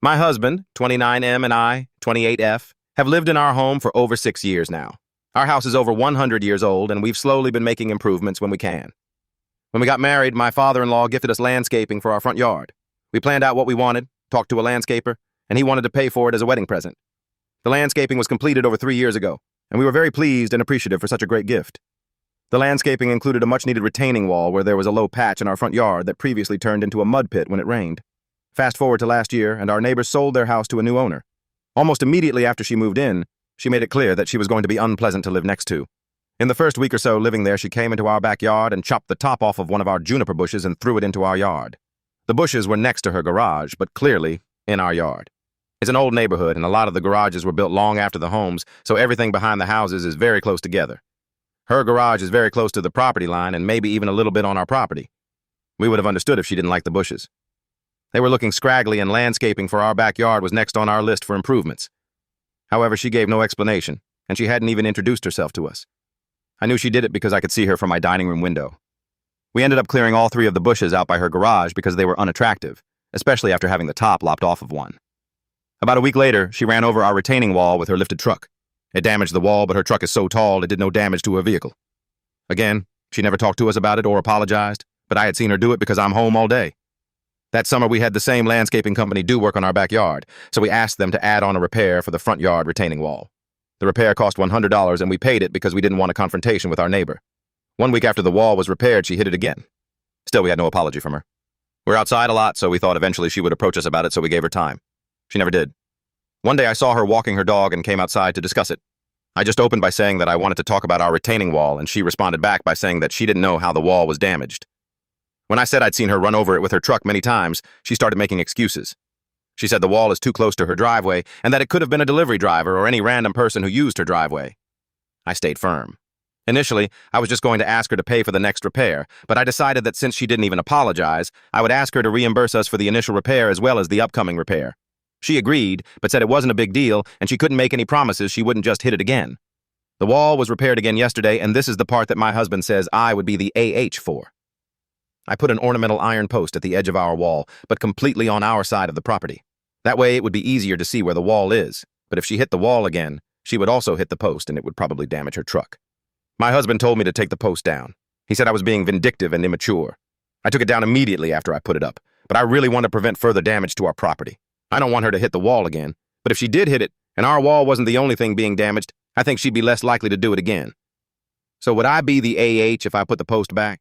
My husband, 29M, and I, 28F, have lived in our home for over 6 years now. Our house is over 100 years old, and we've slowly been making improvements when we can. When we got married, my father-in-law gifted us landscaping for our front yard. We planned out what we wanted, talked to a landscaper, and he wanted to pay for it as a wedding present. The landscaping was completed over 3 years ago, and we were very pleased and appreciative for such a great gift. The landscaping included a much-needed retaining wall where there was a low patch in our front yard that previously turned into a mud pit when it rained. Fast forward to last year, and our neighbors sold their house to a new owner. Almost immediately after she moved in, she made it clear that she was going to be unpleasant to live next to. In the first week or so living there, she came into our backyard and chopped the top off of one of our juniper bushes and threw it into our yard. The bushes were next to her garage, but clearly in our yard. It's an old neighborhood, and a lot of the garages were built long after the homes, so everything behind the houses is very close together. Her garage is very close to the property line and maybe even a little bit on our property. We would have understood if she didn't like the bushes. They were looking scraggly, and landscaping for our backyard was next on our list for improvements. However, she gave no explanation, and she hadn't even introduced herself to us. I knew she did it because I could see her from my dining room window. We ended up clearing all 3 of the bushes out by her garage because they were unattractive, especially after having the top lopped off of one. About a week later, she ran over our retaining wall with her lifted truck. It damaged the wall, but her truck is so tall it did no damage to her vehicle. Again, she never talked to us about it or apologized, but I had seen her do it because I'm home all day. That summer, we had the same landscaping company do work on our backyard, so we asked them to add on a repair for the front yard retaining wall. The repair cost $100, and we paid it because we didn't want a confrontation with our neighbor. 1 week after the wall was repaired, she hit it again. Still, we had no apology from her. We're outside a lot, so we thought eventually she would approach us about it, so we gave her time. She never did. One day I saw her walking her dog and came outside to discuss it. I just opened by saying that I wanted to talk about our retaining wall, and she responded back by saying that she didn't know how the wall was damaged. When I said I'd seen her run over it with her truck many times, she started making excuses. She said the wall is too close to her driveway and that it could have been a delivery driver or any random person who used her driveway. I stayed firm. Initially, I was just going to ask her to pay for the next repair, but I decided that since she didn't even apologize, I would ask her to reimburse us for the initial repair as well as the upcoming repair. She agreed, but said it wasn't a big deal and she couldn't make any promises she wouldn't just hit it again. The wall was repaired again yesterday, and this is the part that my husband says I would be the AH for. I put an ornamental iron post at the edge of our wall, but completely on our side of the property. That way it would be easier to see where the wall is, but if she hit the wall again, she would also hit the post and it would probably damage her truck. My husband told me to take the post down. He said I was being vindictive and immature. I took it down immediately after I put it up, but I really want to prevent further damage to our property. I don't want her to hit the wall again, but if she did hit it, and our wall wasn't the only thing being damaged, I think she'd be less likely to do it again. So would I be the AH if I put the post back?